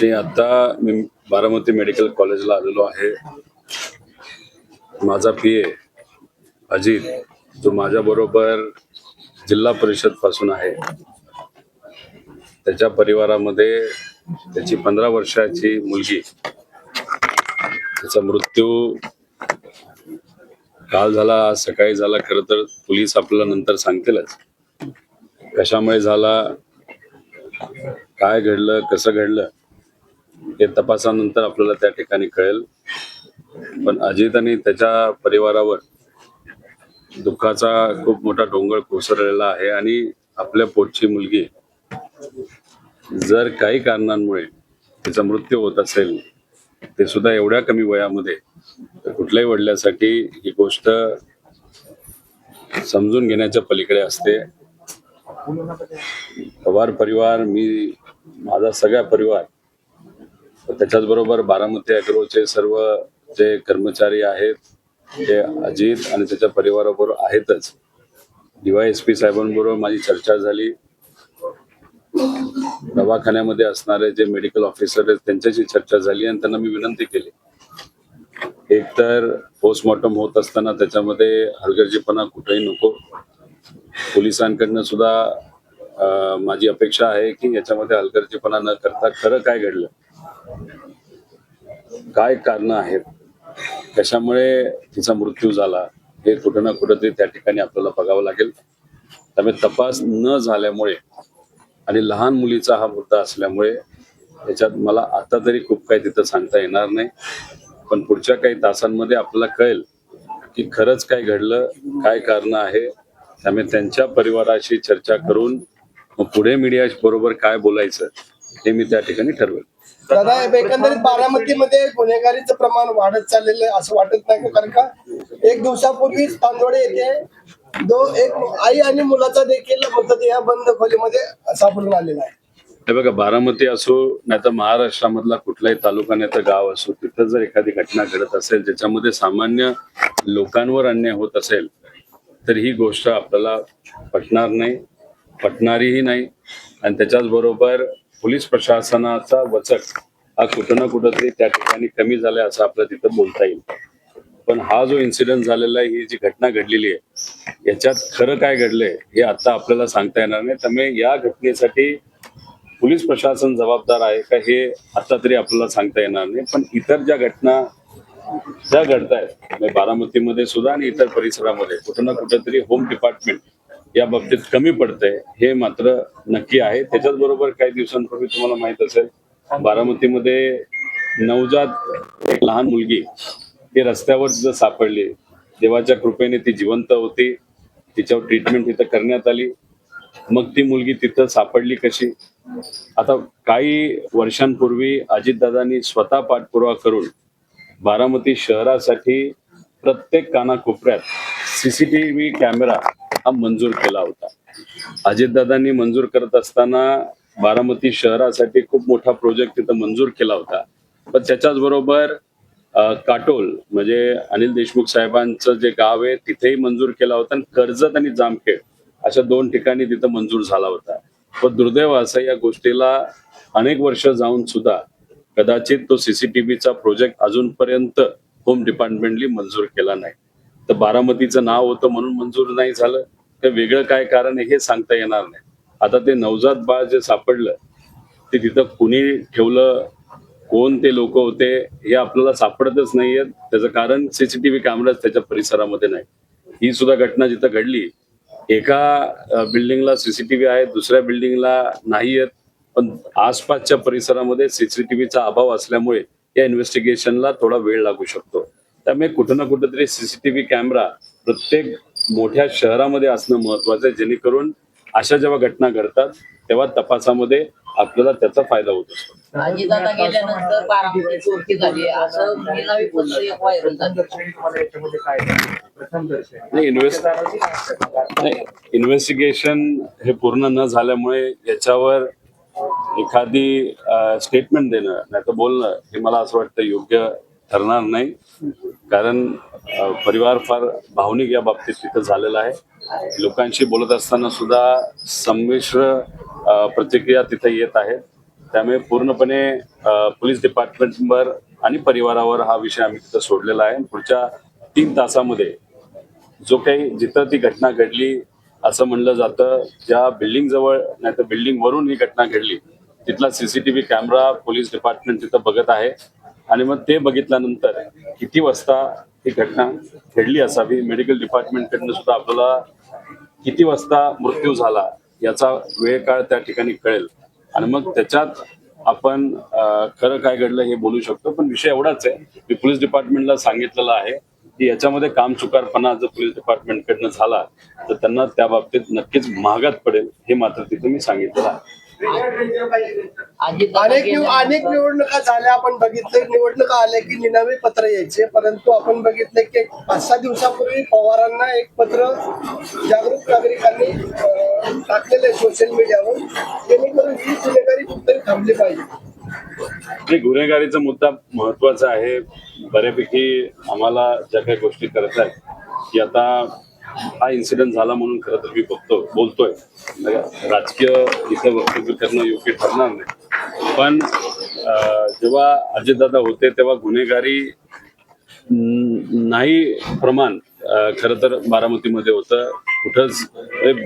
ते आता मी बारामती मेडिकल कॉलेजला आलेलो आहे. माझा पीए अजित जो माझ्या बरोबर जिल्हा परिषद पासून आहे, त्याच्या परिवारामध्ये त्याची 15 वर्षाची मुलगी, त्याचा मृत्यू काल झाला, आज सकाळी झाला. खरं तर पोलीस आपल्याला नंतर सांगतीलच कशामुळे झाला, काय घडलं, कसं घडलं हे तपासानंतर आपल्याला त्या ठिकाणी कळेल. पण अजित आणि त्याच्या परिवारावर दुःखाचा खूप मोठा डोंगर कोसळलेला आहे आणि आपल्या पोटची मुलगी जर काही कारणांमुळे तिचा मृत्यू होत असेल, ते सुद्धा एवढ्या कमी वयामध्ये, तर कुठल्याही वडिलांसाठी ही गोष्ट समजून घेण्याच्या पलीकडे असते. पवार परिवार, मी, माझा सगळा परिवार, त्याच्याच बरोबर बारामती ॲग्रोचे सर्व जे कर्मचारी आहेत ते अजित आणि त्याच्या परिवाराबरोबर आहेतच. DYSP साहेबांबरोबर माझी चर्चा झाली. दवाखान्यामध्ये असणारे जे मेडिकल ऑफिसर आहेत त्यांच्याशी चर्चा झाली आणि त्यांना मी विनंती केली, एक तर पोस्टमॉर्टम होत असताना त्याच्यामध्ये हलगर्जीपणा कुठेही नको. पोलिसांकडनं सुद्धा माझी अपेक्षा आहे की याच्यामध्ये हलगर्जीपणा न करता खरं काय घडलं, काय कारण आहेत, कशामुळे तिचा मृत्यू झाला, हे कुठं ना कुठं तरी त्या ठिकाणी आपल्याला बघावं लागेल. त्यामुळे तपास न झाल्यामुळे आणि लहान मुलीचा हा मुद्दा असल्यामुळे त्याच्यात मला आता तरी खूप काही तिथं सांगता येणार नाही. पण पुढच्या काही तासांमध्ये आपल्याला कळेल की खरंच काय घडलं, काय कारण आहे. त्यामुळे त्यांच्या परिवाराशी चर्चा करून मग पुढे मीडिया बरोबर काय बोलायचं हे मी त्या ठिकाणी ठरवेल. दादा, एकंदरीत बारामतीमध्ये गुन्हेगारीचं प्रमाण वाढत चाललेलं आहे असं वाटत नाही? कारण का एक दिवसापूर्वी तांदोडे येथे एक आई आणि मुलाचा देखील मृतदेह बंद खोलीमध्ये सापडून आलेला आहे. हे बघा, बारामती असो नाही तर महाराष्ट्रामधला कुठलाही तालुका नाही तर गाव असो, तिथं जर एखादी घटना घडत असेल ज्याच्यामध्ये सामान्य लोकांवर अन्याय होत असेल, तर ही गोष्ट आपल्याला पटणार नाही, पटणारीही नाही. आणि त्याच्याच बरोबर पोलीस प्रशासनाचा वचक हा कुठं ना कुठंतरी त्या ठिकाणी कमी झालाय असं आपल्याला तिथं बोलता येईल. पण हा जो इन्सिडेंट झालेला आहे, ही जी घटना घडलेली आहे, याच्यात खरं काय घडलंय हे आता आपल्याला सांगता येणार नाही. त्यामुळे या घटनेसाठी पोलीस प्रशासन जबाबदार आहे का हे आता तरी आपल्याला सांगता येणार नाही. पण इतर ज्या घटना ज्या घडतायत बारामतीमध्ये सुद्धा आणि इतर परिसरामध्ये कुठं ना कुठेतरी होम डिपार्टमेंट या बाबतीत कमी पडतंय हे मात्र नक्की आहे. त्याच्याच बरोबर काही दिवसांपूर्वी तुम्हाला माहित असेल, बारामतीमध्ये नवजात एक लहान मुलगी ही रस्त्यावर तिथं सापडली. देवाच्या कृपेने ती जिवंत होती, तिच्यावर ट्रीटमेंट तिथं करण्यात आली. मग ती मुलगी तिथं सापडली कशी? आता काही वर्षांपूर्वी अजितदादांनी स्वतः पाठपुरावा करून बारामती शहरासाठी प्रत्येक कानाकोपऱ्यात CCTV कॅमेरा हा मंजूर केला होता. अजितदादांनी मंजूर करत असताना बारामती शहरासाठी खूप मोठा प्रोजेक्ट तिथं मंजूर केला होता. पण त्याच्याच बरोबर काटोल म्हणजे अनिल देशमुख साहेबांचं जे गाव आहे तिथेही मंजूर केला होता आणि कर्जत आणि जामखेड अशा 2 ठिकाणी तिथं मंजूर झाला होता. पण दुर्दैव असं या गोष्टीला अनेक वर्ष जाऊन सुद्धा कदाचित तो CCTVचा प्रोजेक्ट अजूनपर्यंत होम डिपार्टमेंटली मंजूर केला नाही. तर बारामतीचं नाव होतं म्हणून मंजूर नाही झालं, तर वेगळं काय कारण आहे हे सांगता येणार नाही. आता ते नवजात बाळ जे सापडलं ते तिथं कुणी ठेवलं, कोण ते लोक होते हे आपल्याला सापडतच नाहीये. त्याचं कारण CCTV कॅमेराच त्याच्या परिसरामध्ये नाही. ही सुद्धा घटना जिथं घडली, एका बिल्डिंगला CCTV आहे, दुसऱ्या बिल्डिंगला नाही आहेत. पण आसपासच्या परिसरामध्ये CCTVचा अभाव असल्यामुळे या इन्व्हेस्टिगेशनला थोडा वेळ लागू शकतो. त्यामुळे कुठं ना कुठेतरी CCTV कॅमेरा प्रत्येक मोठ्या शहरामध्ये असणं महत्वाचं आहे, जेणेकरून अशा जेव्हा घटना घडतात तेव्हा तपासामध्ये आपल्याला त्याचा फायदा होत असतो. अजितदादा गेल्यानंतर बारामती चोरी झाली असं नवी पत्र एक व्हायरल झालं. इन्व्हेस्टिगेशन हे पूर्ण न झाल्यामुळे याच्यावर एखादी स्टेटमेंट देणं नाही तर बोलणं हे मला असं वाटतं योग्य ठरणार नाही. कारण परिवार फार भावनिक या बाबतीत तिथं झालेला आहे. लोकांशी बोलत असताना सुद्धा संमिश्र प्रतिक्रिया तिथे येत आहेत. त्यामुळे पूर्णपणे पोलीस डिपार्टमेंटवर आणि परिवारावर हा विषय आम्ही तिथं सोडलेला आहे. पुढच्या 3 तासामध्ये जो काही जिथं ती घटना घडली असं म्हणलं जातं, ज्या बिल्डिंग जवळ नाही तर बिल्डिंग वरून ही घटना घडली तिथला सीसीटीव्ही कॅमेरा पोलीस डिपार्टमेंट तिथं बघत आहे आणि मग ते बघितल्यानंतर किती वाजता ही घटना घडली असावी, मेडिकल डिपार्टमेंटकडनं सुद्धा आपल्याला किती वाजता मृत्यू झाला याचा वेळ काळ त्या ठिकाणी कळेल आणि मग त्याच्यात आपण खरं काय घडलं हे बोलू शकतो. पण विषय एवढाच आहे, मी पोलीस डिपार्टमेंटला सांगितलेलं आहे की याच्यामध्ये काम चुकारपणा जर पोलीस डिपार्टमेंटकडनं झाला तर त्यांना त्या बाबतीत नक्कीच महागात पडेल, हे मात्र तिथे मी सांगितलेलं आहे. अनेक निवडणुका झाल्या, आपण बघितले निवडणुका आल्या की निनावी पत्र यायचे, परंतु आपण बघितले की 5-6 दिवसापूर्वी पवारांना एक पत्र जागरूक नागरिकांनी टाकलेले सोशल मीडियावर, जेणेकरून ही गुन्हेगारी कुठेतरी थांबली पाहिजे. गुन्हेगारीचा मुद्दा महत्वाचा आहे. बऱ्यापैकी आम्हाला ज्या काही गोष्टी करत आहेत की आता हा इन्सिडेंट झाला म्हणून खरं तर मी बोलतोय, राजकीय इथं वक्तव्य करणं योग्य ठरणार नाही. पण जेव्हा अजितदादा होते तेव्हा गुन्हेगारी नाही प्रमाण खरं तर बारामतीमध्ये होतं. कुठंच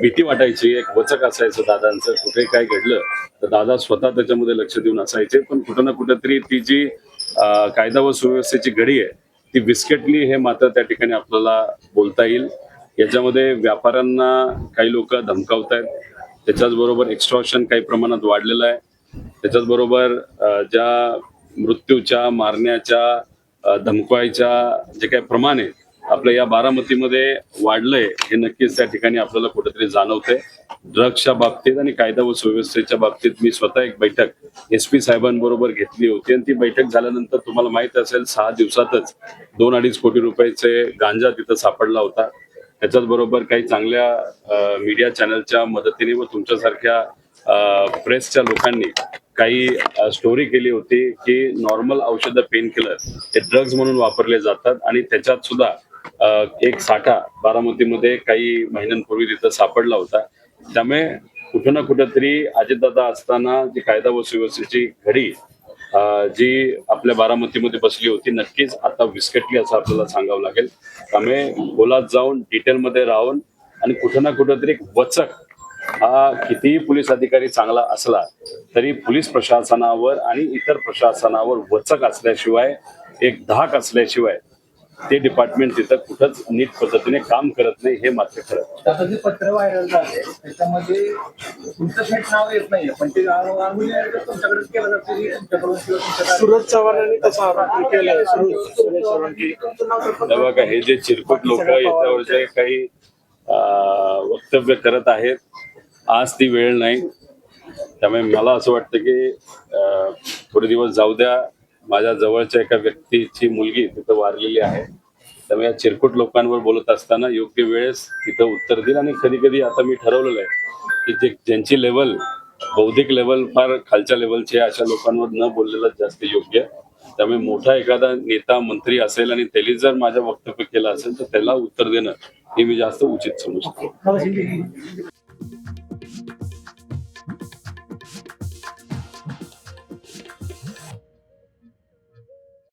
भीती वाटायची, एक वचक असायचं दादांचं, कुठे काय घडलं तर दादा स्वतः त्याच्यामध्ये लक्ष देऊन असायचे. पण कुठं ना कुठंतरी ती जी कायदा व सुव्यवस्थेची घडी आहे ती विस्कटली, हे मात्र त्या ठिकाणी आपल्याला बोलता येईल. याच्यामध्ये व्यापाऱ्यांना काही लोक धमकावतायत, त्याच्याच बरोबर एक्स्ट्रॉशन काही प्रमाणात वाढलेलं आहे. त्याच्याच बरोबर ज्या मृत्यूच्या, मारण्याच्या, धमकवायच्या जे काही प्रमाण आहे आपल्या या बारामतीमध्ये वाढलंय, हे नक्कीच त्या ठिकाणी आपल्याला कुठेतरी जाणवतंय. ड्रग्सच्या बाबतीत आणि कायदा व सुव्यवस्थेच्या बाबतीत मी स्वतः एक बैठक SP साहेबांबरोबर घेतली होती आणि ती बैठक झाल्यानंतर तुम्हाला माहित असेल 6 दिवसातच 2-2.5 कोटी रुपयाचे गांजा तिथं सापडला होता. त्याच्याच बरोबर काही चांगल्या मीडिया चॅनलच्या मदतीने व तुमच्यासारख्या प्रेसच्या लोकांनी काही स्टोरी केली होती की नॉर्मल औषधं, पेन किलर हे ड्रग्ज म्हणून वापरले जातात आणि त्याच्यात सुद्धा एक साठा बारामतीमध्ये काही महिन्यांपूर्वी तिथं सापडला होता. त्यामुळे कुठं ना कुठंतरी अजितदादा असताना जी कायदा व सुव्यवस्थेची घडी जी आपल्या बारामतीमध्ये बसली होती नक्कीच आता विस्कटली असं आपल्याला सांगावं लागेल. त्यामुळे खोलात जाऊन डिटेलमध्ये राहून आणि कुठं ना कुठंतरी एक वचक, हा कितीही पोलीस अधिकारी चांगला असला तरी पोलीस प्रशासनावर आणि इतर प्रशासनावर वचक असल्याशिवाय, एक धाक असल्याशिवाय ते डिपार्टमेंट तिथं कुठंच नीट पद्धतीने काम करत नाही, हे मात्र खरं. आता जे पत्र व्हायरल झाले त्याच्यामध्ये तुमचं थेट नाव येत नाहीये, पण ते तुमच्याकडेच केलं जातं की तुमच्याकडून किंवा तुमच्याकडे सुरज चव्हाणांनी तसा आरोप केलाय. सुरज चव्हाण की तेव्हा का हे जे चिरकुट लोक याच्यावर जे काही वक्तव्य करत आहेत, आज ती वेळ नाही. त्यामुळे मला असं वाटतं की थोडे दिवस जाऊ द्या. माझ्या जवळच्या एका व्यक्तीची मुलगी तिथं वारलेली आहे, त्यामुळे या चिरकुट लोकांवर बोलत असताना योग्य वेळेस तिथं उत्तर देईल. आणि कधी कधी आता मी ठरवलेलं आहे की ज्यांची लेवल, बौद्धिक लेवल फार खालच्या लेवलची आहे, अशा लोकांवर न बोललेलं जास्त योग्य. त्यामुळे मोठा एखादा नेता, मंत्री असेल आणि त्यांनी जर माझं वक्तव्य केलं असेल तर त्याला उत्तर देणं हे मी जास्त उचित समजतो.